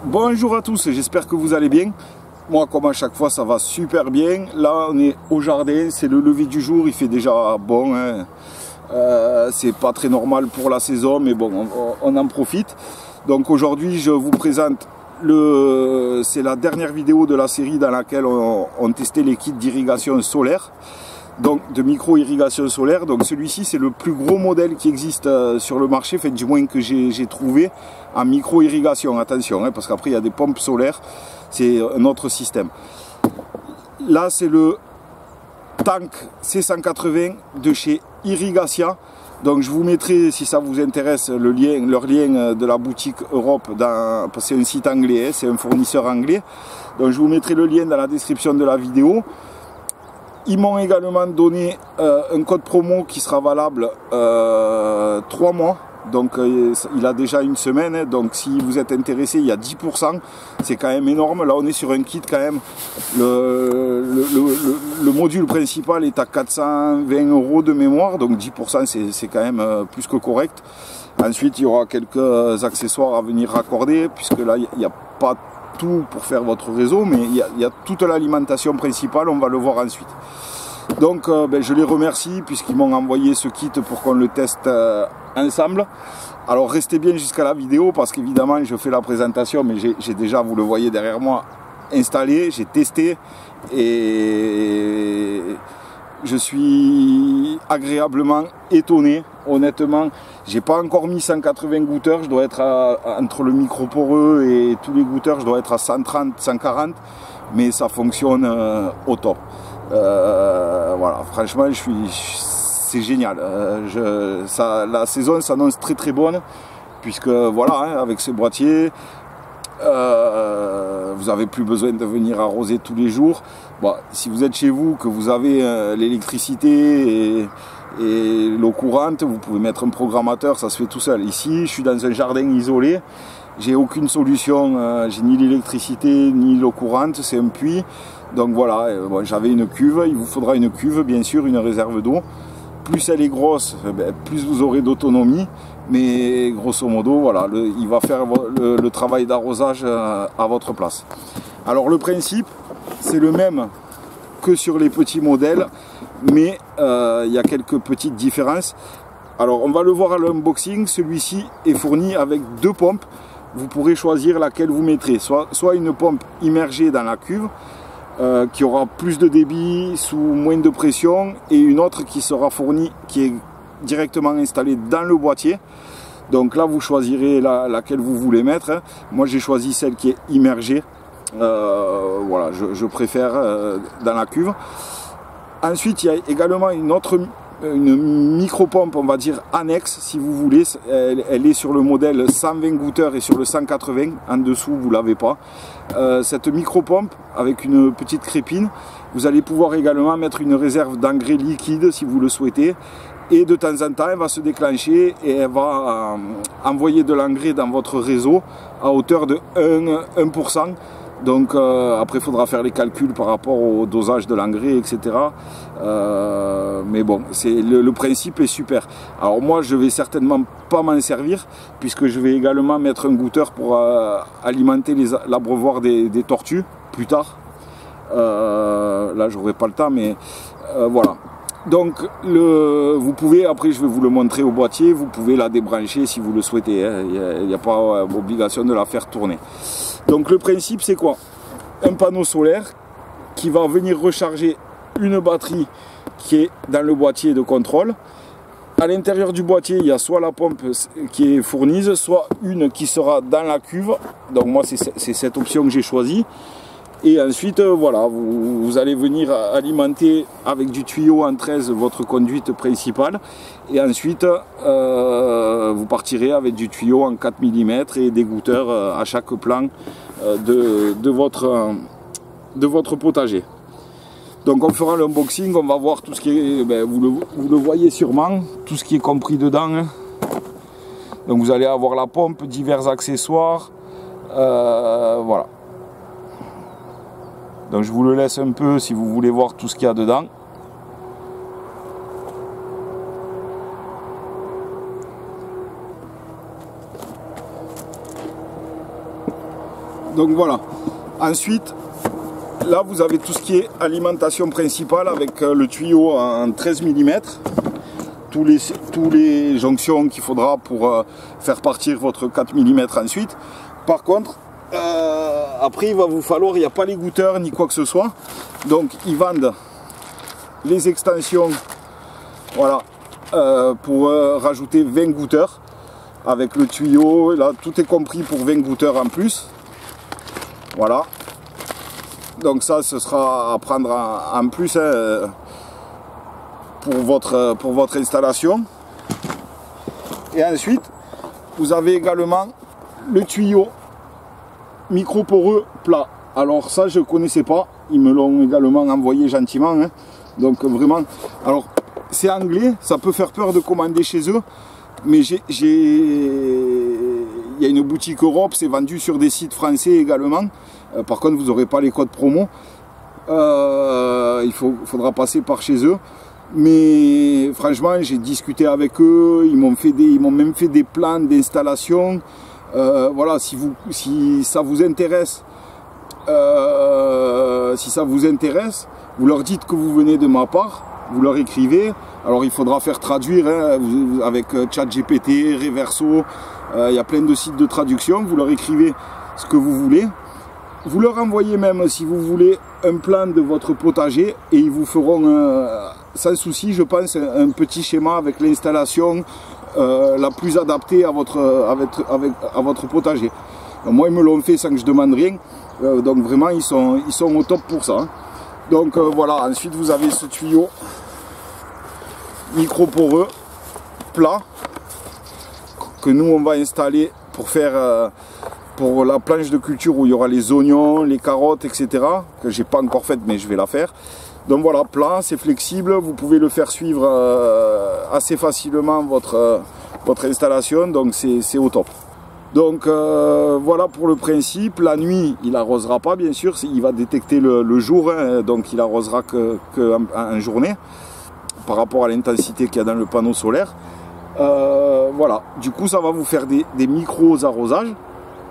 Bonjour à tous, j'espère que vous allez bien. Moi, comme à chaque fois, ça va super bien. Là, on est au jardin, c'est le lever du jour, il fait déjà bon. Hein. C'est pas très normal pour la saison, mais bon, on en profite. Donc aujourd'hui, je vous présente c'est la dernière vidéo de la série dans laquelle on testait les kits d'irrigation solaire. Donc de micro-irrigation solaire. Donc celui-ci c'est le plus gros modèle qui existe sur le marché, fait du moins que j'ai trouvé en micro-irrigation. Attention, hein, parce qu'après il y a des pompes solaires, c'est un autre système. Là c'est le Tank C180 de chez Irrigatia. Donc je vous mettrai, si ça vous intéresse, leur lien de la boutique Europe, parce que c'est un site anglais, hein, c'est un fournisseur anglais. Donc je vous mettrai le lien dans la description de la vidéo. Ils m'ont également donné un code promo qui sera valable 3 mois. Donc il a déjà une semaine. Donc si vous êtes intéressé, il y a 10%. C'est quand même énorme. Là on est sur un kit quand même. Le module principal est à 420 € de mémoire. Donc 10% c'est quand même plus que correct. Ensuite il y aura quelques accessoires à venir raccorder. Puisque là il n'y a pas tout pour faire votre réseau, mais il y a toute l'alimentation principale, on va le voir ensuite. Donc je les remercie puisqu'ils m'ont envoyé ce kit pour qu'on le teste ensemble. Alors restez bien jusqu'à la vidéo parce qu'évidemment je fais la présentation, mais j'ai déjà, vous le voyez derrière moi, installé, j'ai testé et je suis agréablement étonné. Honnêtement, j'ai pas encore mis 180 goûteurs, je dois être entre le micro poreux et tous les goûteurs, je dois être à 130, 140, mais ça fonctionne au top. Voilà, franchement, c'est génial. La saison s'annonce très très bonne, puisque voilà, hein, avec ce boîtier, vous n'avez plus besoin de venir arroser tous les jours. Bon, si vous êtes chez vous, que vous avez l'électricité et l'eau courante, vous pouvez mettre un programmateur, ça se fait tout seul. Ici, je suis dans un jardin isolé, j'ai aucune solution, j'ai ni l'électricité ni l'eau courante, c'est un puits. Donc voilà, bon, j'avais une cuve, il vous faudra une cuve, bien sûr, une réserve d'eau. Plus elle est grosse, plus vous aurez d'autonomie. Mais grosso modo, voilà, il va faire le travail d'arrosage à votre place. Alors le principe, c'est le même que sur les petits modèles, mais il y a quelques petites différences. Alors on va le voir à l'unboxing, celui-ci est fourni avec 2 pompes. Vous pourrez choisir laquelle vous mettrez, soit une pompe immergée dans la cuve, qui aura plus de débit, sous moins de pression, et une autre qui sera fournie, qui est directement installée dans le boîtier. Donc là vous choisirez laquelle vous voulez mettre, hein. Moi j'ai choisi celle qui est immergée, voilà, je préfère dans la cuve. Ensuite il y a également une micro-pompe, on va dire annexe, si vous voulez. Elle est sur le modèle 120 goûteurs et sur le 180, en dessous vous ne l'avez pas. Cette micro-pompe avec une petite crépine, vous allez pouvoir également mettre une réserve d'engrais liquide si vous le souhaitez. Et de temps en temps, elle va se déclencher et elle va envoyer de l'engrais dans votre réseau à hauteur de 1%. Donc après, il faudra faire les calculs par rapport au dosage de l'engrais, etc. Mais bon, le principe est super. Alors moi, je vais certainement pas m'en servir, puisque je vais également mettre un goûteur pour alimenter l'abreuvoir des tortues plus tard. Là, j'aurai pas le temps, mais voilà. Donc vous pouvez, après je vais vous le montrer au boîtier, vous pouvez la débrancher si vous le souhaitez, hein. Il n'y a pas obligation de la faire tourner. Donc le principe c'est quoi? Un panneau solaire qui va venir recharger une batterie qui est dans le boîtier de contrôle. À l'intérieur du boîtier il y a soit la pompe qui est fournie, soit une qui sera dans la cuve. Donc moi c'est cette option que j'ai choisie. Et ensuite, voilà, vous allez venir alimenter avec du tuyau en 13 votre conduite principale. Et ensuite, vous partirez avec du tuyau en 4 mm et des goûteurs à chaque plan de votre potager. Donc on fera l'unboxing, on va voir tout ce qui est, vous le voyez sûrement, tout ce qui est compris dedans. Hein. Donc vous allez avoir la pompe, divers accessoires, voilà. Donc je vous le laisse un peu si vous voulez voir tout ce qu'il y a dedans. Donc voilà. Ensuite, là vous avez tout ce qui est alimentation principale avec le tuyau en 13 mm. Tous les jonctions qu'il faudra pour faire partir votre 4 mm ensuite. Par contre, après il va vous falloir, il n'y a pas les goûteurs ni quoi que ce soit. Donc ils vendent les extensions, voilà, pour rajouter 20 goûteurs avec le tuyau. Là tout est compris pour 20 goûteurs en plus. Voilà. Donc ça ce sera à prendre en plus pour votre installation. Et ensuite vous avez également le tuyau micro-poreux plat. Alors ça je ne connaissais pas, ils me l'ont également envoyé gentiment, hein. Donc vraiment, alors c'est anglais, ça peut faire peur de commander chez eux, mais il y a une boutique Europe, c'est vendu sur des sites français également. Par contre vous n'aurez pas les codes promo, faudra passer par chez eux. Mais franchement j'ai discuté avec eux, ils m'ont même fait des plans d'installation. Voilà, si ça vous intéresse, vous leur dites que vous venez de ma part, vous leur écrivez. Alors il faudra faire traduire, hein, avec ChatGPT, Reverso, il y a plein de sites de traduction. Vous leur écrivez ce que vous voulez. Vous leur envoyez même, si vous voulez, un plan de votre potager et ils vous feront sans souci, je pense, un petit schéma avec l'installation la plus adaptée à votre potager. Moi ils me l'ont fait sans que je demande rien, donc vraiment ils sont au top pour ça, hein. Donc voilà, ensuite vous avez ce tuyau micro-poreux plat que nous on va installer pour faire pour la planche de culture où il y aura les oignons, les carottes, etc. que j'ai pas encore faite mais je vais la faire. Donc voilà, plat, c'est flexible, vous pouvez le faire suivre assez facilement votre installation, donc c'est au top. Donc voilà pour le principe. La nuit il arrosera pas bien sûr, il va détecter le jour, hein, donc il arrosera que en journée par rapport à l'intensité qu'il y a dans le panneau solaire. Voilà, du coup ça va vous faire des micros arrosages,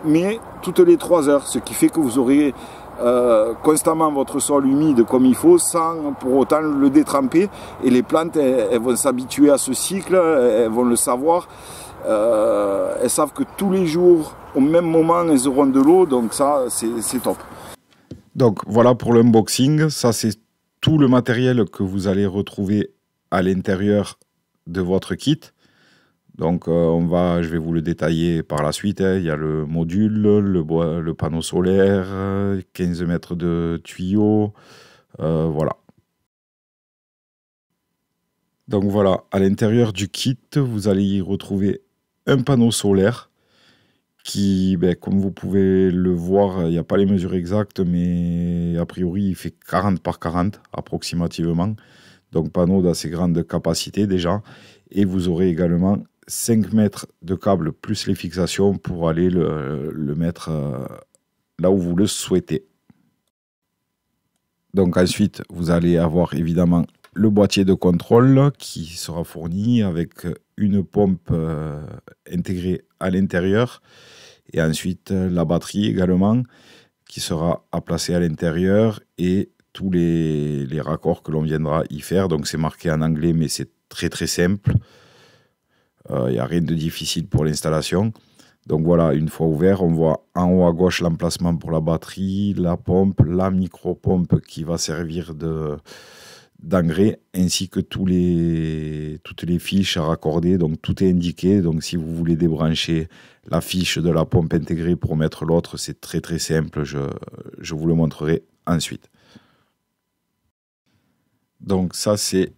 mais toutes les 3 heures, ce qui fait que vous aurez constamment votre sol humide comme il faut sans pour autant le détremper, et les plantes elles vont s'habituer à ce cycle, elles vont le savoir, elles savent que tous les jours au même moment elles auront de l'eau, donc ça c'est top. Donc voilà pour l'unboxing, ça c'est tout le matériel que vous allez retrouver à l'intérieur de votre kit. Donc je vais vous le détailler par la suite, hein. Il y a le module, le panneau solaire, 15 mètres de tuyaux, voilà. Donc voilà, à l'intérieur du kit, vous allez y retrouver un panneau solaire qui, comme vous pouvez le voir, il n'y a pas les mesures exactes, mais a priori il fait 40 par 40 approximativement. Donc panneau d'assez grande capacité déjà. Et vous aurez également 5 mètres de câble plus les fixations pour aller le mettre là où vous le souhaitez. Donc ensuite, vous allez avoir évidemment le boîtier de contrôle qui sera fourni avec une pompe intégrée à l'intérieur, et ensuite la batterie également qui sera à placer à l'intérieur, et tous les raccords que l'on viendra y faire. Donc c'est marqué en anglais mais c'est très simple. Il n'y a rien de difficile pour l'installation. Donc voilà, une fois ouvert, on voit en haut à gauche l'emplacement pour la batterie, la pompe, la micro-pompe qui va servir d'engrais, ainsi que toutes les fiches à raccorder. Donc tout est indiqué. Donc si vous voulez débrancher la fiche de la pompe intégrée pour mettre l'autre, c'est très simple. Je vous le montrerai ensuite. Donc ça c'est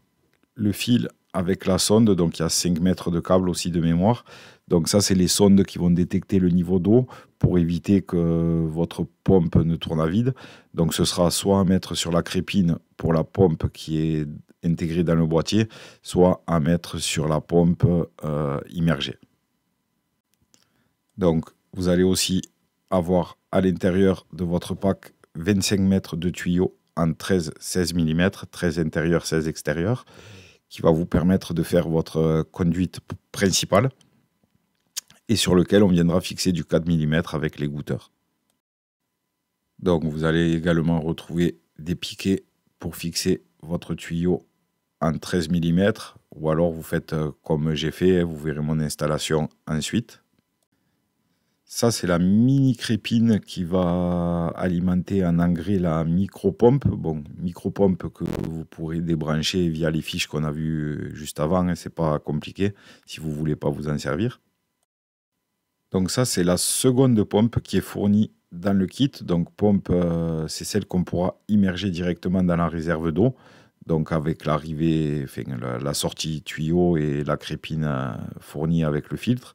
le fil avec la sonde, donc il y a 5 mètres de câble aussi de mémoire. Donc ça c'est les sondes qui vont détecter le niveau d'eau pour éviter que votre pompe ne tourne à vide. Donc ce sera soit à mettre sur la crépine pour la pompe qui est intégrée dans le boîtier, soit à mettre sur la pompe immergée. Donc vous allez aussi avoir à l'intérieur de votre pack 25 mètres de tuyaux en 13-16 mm, 13 intérieur, 16 extérieur, qui va vous permettre de faire votre conduite principale et sur lequel on viendra fixer du 4 mm avec les goutteurs. Donc vous allez également retrouver des piquets pour fixer votre tuyau en 13 mm, ou alors vous faites comme j'ai fait, vous verrez mon installation ensuite. Ça, c'est la mini crépine qui va alimenter en engrais la micro-pompe. Bon, micro-pompe que vous pourrez débrancher via les fiches qu'on a vues juste avant, hein, c'est pas compliqué si vous ne voulez pas vous en servir. Donc ça, c'est la seconde pompe qui est fournie dans le kit. Donc pompe, c'est celle qu'on pourra immerger directement dans la réserve d'eau. Donc avec l'arrivée, enfin, la sortie tuyau et la crépine fournie avec le filtre.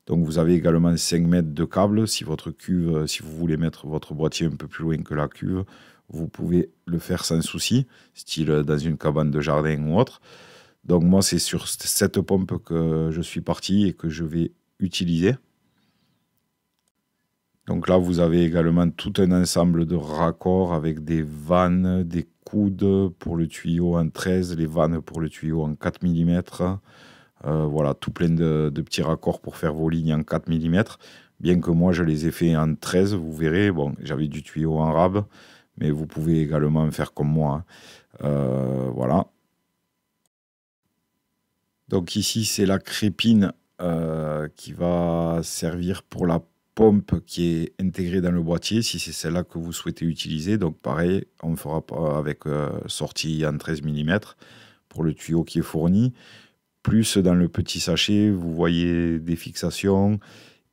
Donc vous avez également 5 mètres de câble. Si votre cuve, si vous voulez mettre votre boîtier un peu plus loin que la cuve, vous pouvez le faire sans souci, style dans une cabane de jardin ou autre. Donc moi, c'est sur cette pompe que je suis parti et que je vais utiliser. Donc là, vous avez également tout un ensemble de raccords avec des vannes, des coudes pour le tuyau en 13, les vannes pour le tuyau en 4 mm. Voilà, tout plein de petits raccords pour faire vos lignes en 4 mm. Bien que moi, je les ai fait en 13, vous verrez. Bon, j'avais du tuyau en rab, mais vous pouvez également faire comme moi. Voilà. Donc ici, c'est la crépine qui va servir pour la pompe qui est intégrée dans le boîtier, si c'est celle-là que vous souhaitez utiliser. Donc pareil, on fera avec sortie en 13 mm pour le tuyau qui est fourni. Plus dans le petit sachet, vous voyez des fixations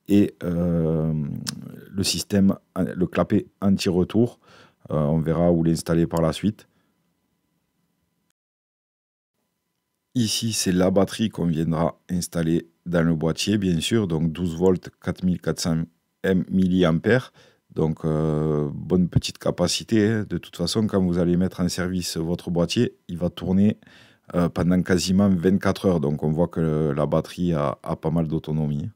et le système, le clapet anti-retour. On verra où l'installer par la suite. Ici, c'est la batterie qu'on viendra installer dans le boîtier, bien sûr. Donc 12 volts, 4400 mAh. Donc bonne petite capacité. De toute façon, quand vous allez mettre en service votre boîtier, il va tourner pendant quasiment 24 heures. Donc on voit que la batterie a pas mal d'autonomie.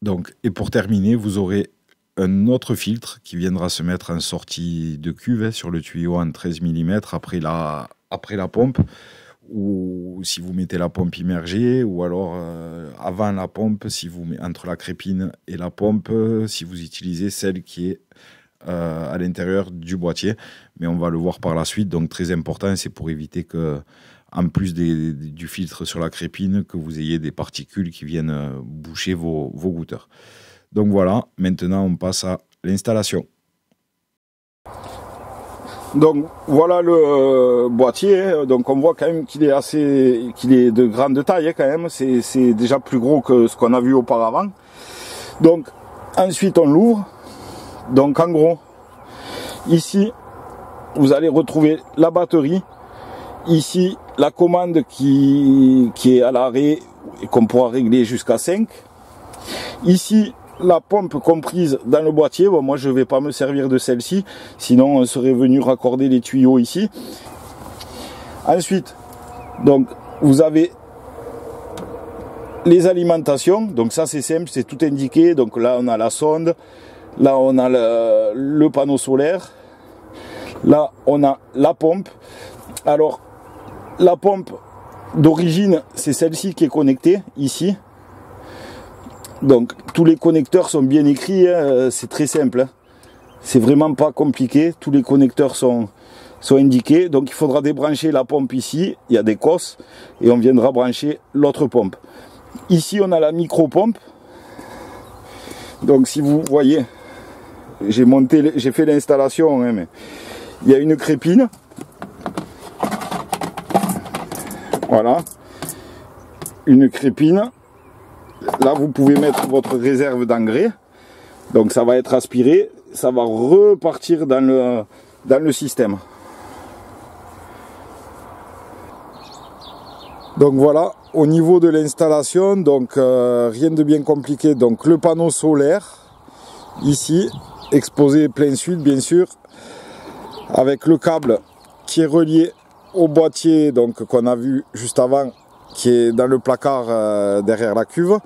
Donc, et pour terminer, vous aurez un autre filtre qui viendra se mettre en sortie de cuve sur le tuyau en 13 mm après la pompe, ou si vous mettez la pompe immergée, ou alors avant la pompe, si vous mettez entre la crépine et la pompe, si vous utilisez celle qui est à l'intérieur du boîtier. Mais on va le voir par la suite, donc très important, c'est pour éviter que, en plus du filtre sur la crépine, que vous ayez des particules qui viennent boucher vos goutteurs. Donc voilà, maintenant on passe à l'installation. Donc voilà le boîtier, donc on voit quand même qu'il est de grande taille quand même, c'est déjà plus gros que ce qu'on a vu auparavant. Donc ensuite on l'ouvre, donc en gros, ici vous allez retrouver la batterie, ici la commande qui est à l'arrêt et qu'on pourra régler jusqu'à 5, ici la pompe comprise dans le boîtier. Bon, moi je ne vais pas me servir de celle-ci, sinon on serait venu raccorder les tuyaux ici. Ensuite, donc vous avez les alimentations, donc ça c'est simple, c'est tout indiqué. Donc là on a la sonde, là on a le panneau solaire, là on a la pompe. Alors la pompe d'origine, c'est celle-ci qui est connectée ici. Donc tous les connecteurs sont bien écrits, hein, c'est très simple, hein. C'est vraiment pas compliqué, tous les connecteurs sont indiqués. Donc il faudra débrancher la pompe ici, il y a des cosses, et on viendra brancher l'autre pompe. Ici on a la micro-pompe. Donc si vous voyez, j'ai fait l'installation, hein, mais il y a une crépine. Voilà, une crépine. Là, vous pouvez mettre votre réserve d'engrais. Donc, ça va être aspiré. Ça va repartir dans le système. Donc, voilà. Au niveau de l'installation, donc rien de bien compliqué. Donc, le panneau solaire, ici, exposé plein sud, bien sûr. Avec le câble qui est relié au boîtier, donc qu'on a vu juste avant, qui est dans le placard derrière la cuve.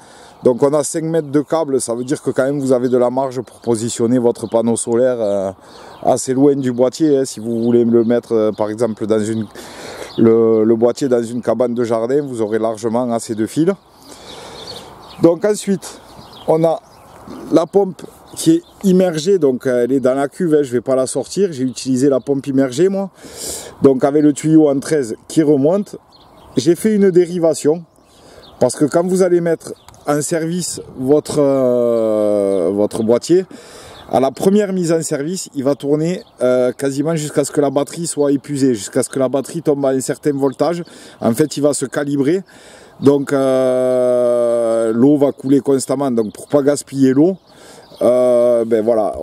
Donc on a 5 mètres de câble, ça veut dire que quand même vous avez de la marge pour positionner votre panneau solaire assez loin du boîtier, hein. Si vous voulez le mettre par exemple dans le boîtier dans une cabane de jardin, vous aurez largement assez de fils. Donc ensuite on a la pompe qui est immergée, donc elle est dans la cuve, hein, je ne vais pas la sortir, j'ai utilisé la pompe immergée moi, donc avec le tuyau en 13 qui remonte, j'ai fait une dérivation, parce que quand vous allez mettre en service votre boîtier, à la première mise en service, il va tourner quasiment jusqu'à ce que la batterie soit épuisée, jusqu'à ce que la batterie tombe à un certain voltage. En fait, il va se calibrer. Donc, l'eau va couler constamment. Donc, pour pas gaspiller l'eau, ben voilà,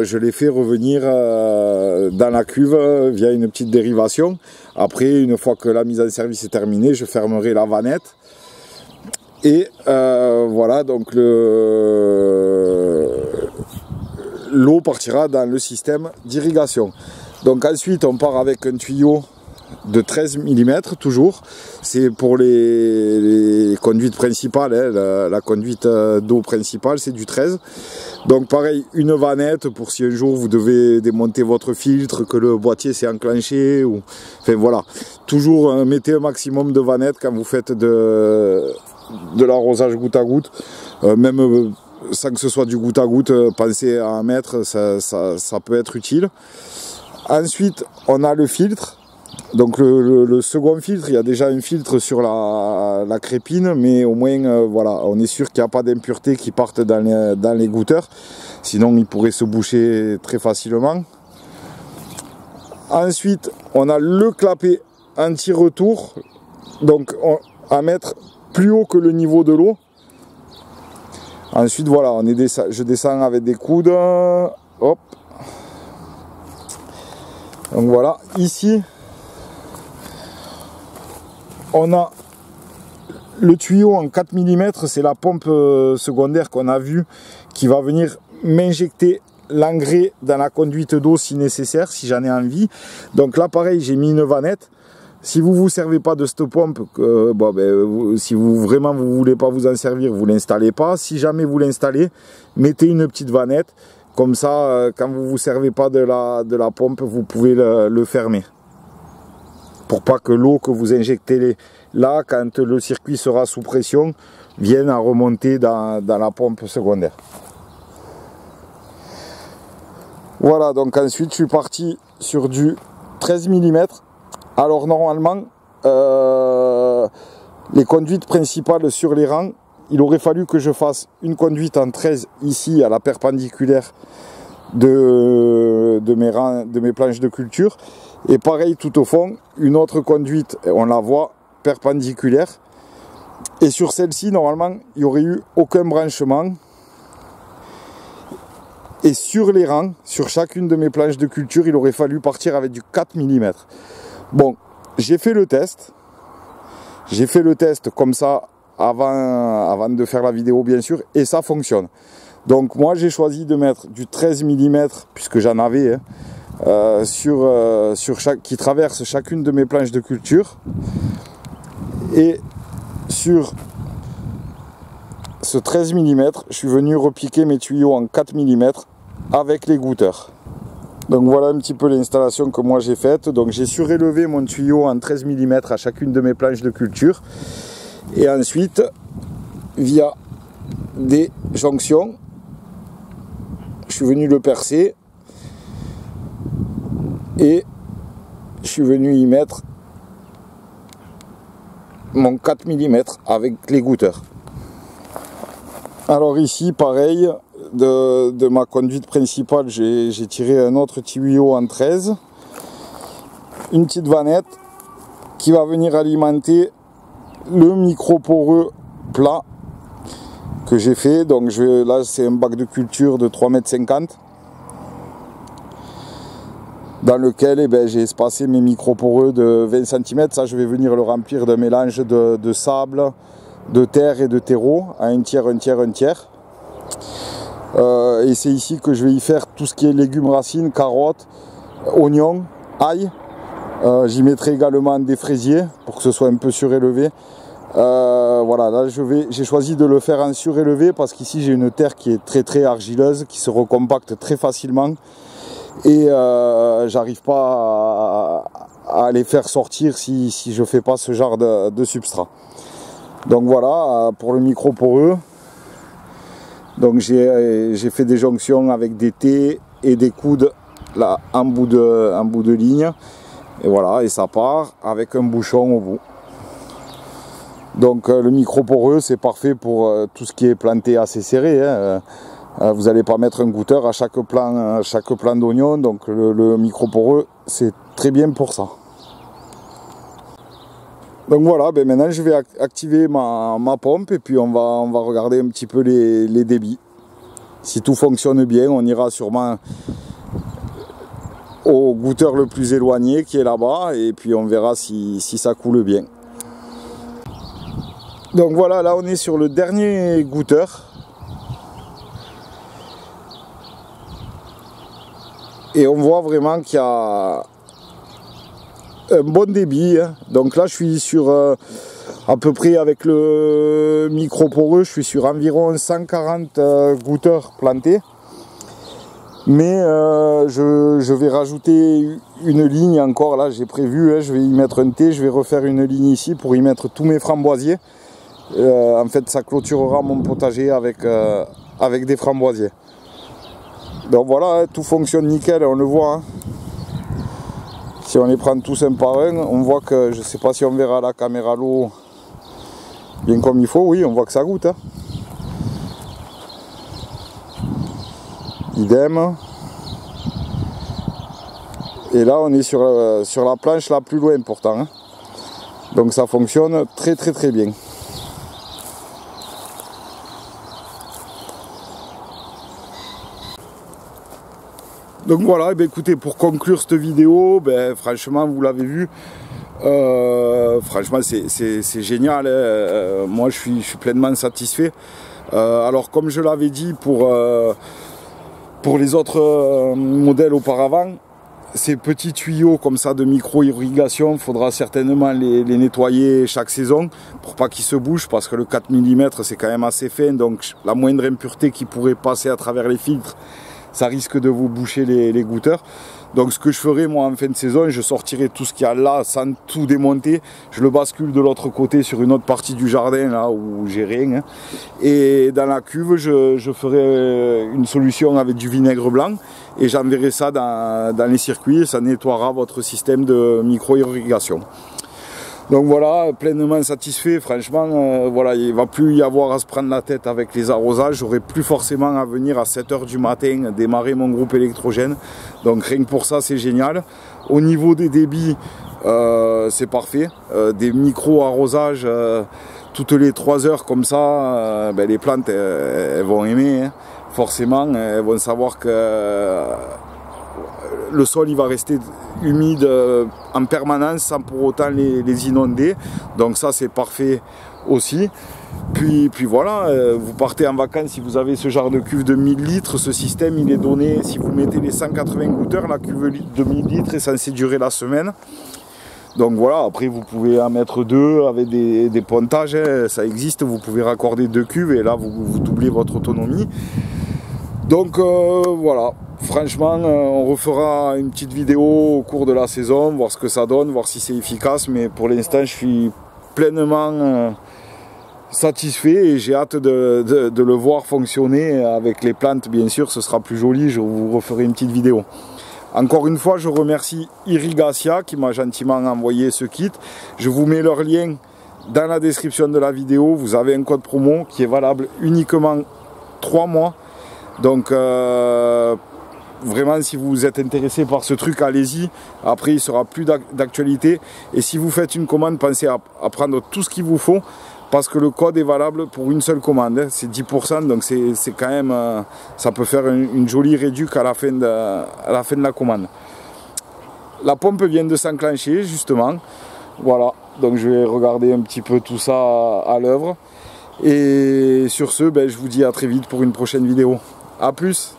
je l'ai fait revenir dans la cuve via une petite dérivation. Après, une fois que la mise en service est terminée, je fermerai la vanette. Et voilà, donc l'eau partira dans le système d'irrigation. Donc ensuite on part avec un tuyau de 13 mm toujours, c'est pour les conduites principales, hein, la conduite d'eau principale c'est du 13. Donc pareil, une vanette pour si un jour vous devez démonter votre filtre, que le boîtier s'est enclenché, ou enfin voilà, toujours mettez un maximum de vanettes quand vous faites de l'arrosage goutte à goutte, même sans que ce soit du goutte à goutte, pensez à en mettre, ça peut être utile. Ensuite, on a le filtre. Donc le second filtre, il y a déjà un filtre sur la crépine, mais au moins voilà, on est sûr qu'il n'y a pas d'impuretés qui partent dans les gouteurs. Sinon, il pourrait se boucher très facilement. Ensuite, on a le clapet anti-retour, donc à mettre plus haut que le niveau de l'eau. Ensuite, voilà, je descends avec des coudes. Hop. Donc voilà, ici, on a le tuyau en 4 mm, c'est la pompe secondaire qu'on a vue qui va venir m'injecter l'engrais dans la conduite d'eau si nécessaire, si j'en ai envie. Donc là, pareil, j'ai mis une vanette. Si vous ne vous servez pas de cette pompe, si vraiment vous ne voulez pas vous en servir, vous ne l'installez pas. Si jamais vous l'installez, mettez une petite vanette. Comme ça, quand vous ne vous servez pas de la pompe, vous pouvez le fermer. Pour pas que l'eau que vous injectez là, quand le circuit sera sous pression, vienne à remonter dans la pompe secondaire. Voilà, donc ensuite je suis parti sur du 13 mm. Alors normalement, les conduites principales sur les rangs, il aurait fallu que je fasse une conduite en 13 ici à la perpendiculaire de mes planches de culture. Et pareil tout au fond, une autre conduite, on la voit, perpendiculaire. Et sur celle-ci, normalement, il n'y aurait eu aucun branchement. Et sur les rangs, sur chacune de mes planches de culture, il aurait fallu partir avec du 4 mm. Bon, j'ai fait le test. J'ai fait le test comme ça avant de faire la vidéo, bien sûr, et ça fonctionne. Donc moi, j'ai choisi de mettre du 13 mm, puisque j'en avais, hein, qui traverse chacune de mes planches de culture. Et sur ce 13 mm, je suis venu repiquer mes tuyaux en 4 mm avec les gouteurs. Donc voilà un petit peu l'installation que moi j'ai faite. Donc j'ai surélevé mon tuyau en 13 mm à chacune de mes planches de culture. Et ensuite, via des jonctions, je suis venu le percer. Et je suis venu y mettre mon 4 mm avec les gouteurs. Alors ici, pareil, de ma conduite principale, j'ai tiré un autre tuyau en 13, une petite vanette qui va venir alimenter le micro poreux plat que j'ai fait. Donc là, c'est un bac de culture de 3,50 m dans lequel j'ai espacé mes micro poreux de 20 cm. Ça, je vais venir le remplir d'un mélange de sable, de terre et de terreau à un tiers, un tiers, un tiers. Et c'est ici que je vais y faire tout ce qui est légumes racines, carottes, oignons, ail. J'y mettrai également des fraisiers pour que ce soit un peu surélevé. Voilà, là j'ai choisi de le faire en surélevé parce qu'ici j'ai une terre qui est très très argileuse, qui se recompacte très facilement. Et j'arrive pas à les faire sortir si je fais pas ce genre de substrat. Donc voilà, pour le micro poreux, Donc j'ai fait des jonctions avec des T et des coudes là en bout de ligne. Et voilà, et ça part avec un bouchon au bout. Donc le micro poreux, c'est parfait pour tout ce qui est planté assez serré. Hein. Vous n'allez pas mettre un goûteur à chaque plan d'oignon. Donc le micro poreux, c'est très bien pour ça. Donc voilà, ben maintenant je vais activer ma pompe et puis on va regarder un petit peu les débits. Si tout fonctionne bien, on ira sûrement au goûteur le plus éloigné qui est là-bas et puis on verra si ça coule bien. Donc voilà, là on est sur le dernier goûteur. Et on voit vraiment qu'il y a un bon débit. Hein. Donc là je suis sur à peu près avec le micro poreux, je suis sur environ 140 goûteurs plantés. Mais je vais rajouter une ligne encore, là j'ai prévu, hein, je vais y mettre un T, je vais refaire une ligne ici pour y mettre tous mes framboisiers. En fait ça clôturera mon potager avec des framboisiers. Donc voilà, hein, tout fonctionne nickel, on le voit. Hein. Si on les prend tous un par un, on voit que, je ne sais pas si on verra à la caméra l'eau bien comme il faut, oui, on voit que ça goûte. Hein. Idem. Et là, on est sur la planche la plus loin pourtant. Hein. Donc ça fonctionne très bien. Donc voilà, ben écoutez, pour conclure cette vidéo, ben, franchement, vous l'avez vu, franchement c'est génial, hein. Moi je suis pleinement satisfait. Alors comme je l'avais dit pour les autres modèles auparavant, ces petits tuyaux comme ça de micro-irrigation, il faudra certainement les nettoyer chaque saison pour pas qu'ils se bougent, parce que le 4 mm c'est quand même assez fin, donc la moindre impureté qui pourrait passer à travers les filtres, ça risque de vous boucher les goûteurs. Donc ce que je ferai moi en fin de saison, je sortirai tout ce qu'il y a là sans tout démonter, je le bascule de l'autre côté sur une autre partie du jardin là où j'ai rien, hein. Et dans la cuve je ferai une solution avec du vinaigre blanc et j'enverrai ça dans les circuits et ça nettoiera votre système de micro-irrigation. Donc voilà, pleinement satisfait, franchement, voilà, il ne va plus y avoir à se prendre la tête avec les arrosages, j'aurai plus forcément à venir à 7 h du matin démarrer mon groupe électrogène, donc rien que pour ça c'est génial. Au niveau des débits, c'est parfait, des micro-arrosages toutes les 3 heures comme ça, ben les plantes elles vont aimer, hein. Forcément, elles vont savoir que le sol il va rester humide en permanence sans pour autant les inonder, donc ça c'est parfait aussi. Puis voilà, vous partez en vacances, si vous avez ce genre de cuve de 1000 litres, ce système il est donné, si vous mettez les 180 goûteurs, la cuve de 1000 litres est censée durer la semaine. Donc voilà, après vous pouvez en mettre 2 avec des pontages, hein, ça existe, vous pouvez raccorder 2 cuves et là vous doublez votre autonomie. Donc voilà, franchement on refera une petite vidéo au cours de la saison, voir ce que ça donne, voir si c'est efficace, mais pour l'instant je suis pleinement satisfait et j'ai hâte de le voir fonctionner avec les plantes. Bien sûr ce sera plus joli, je vous referai une petite vidéo. Encore une fois je remercie Irrigacia qui m'a gentiment envoyé ce kit, je vous mets leur lien dans la description de la vidéo, vous avez un code promo qui est valable uniquement 3 mois. Donc vraiment si vous êtes intéressé par ce truc, allez-y, après il sera plus d'actualité et si vous faites une commande, pensez à prendre tout ce qu'il vous faut parce que le code est valable pour une seule commande, hein. C'est 10%, donc c'est quand même, ça peut faire une jolie réduc à la fin de la commande. La pompe vient de s'enclencher justement, voilà, donc je vais regarder un petit peu tout ça à l'œuvre et sur ce, ben, je vous dis à très vite pour une prochaine vidéo. A plus.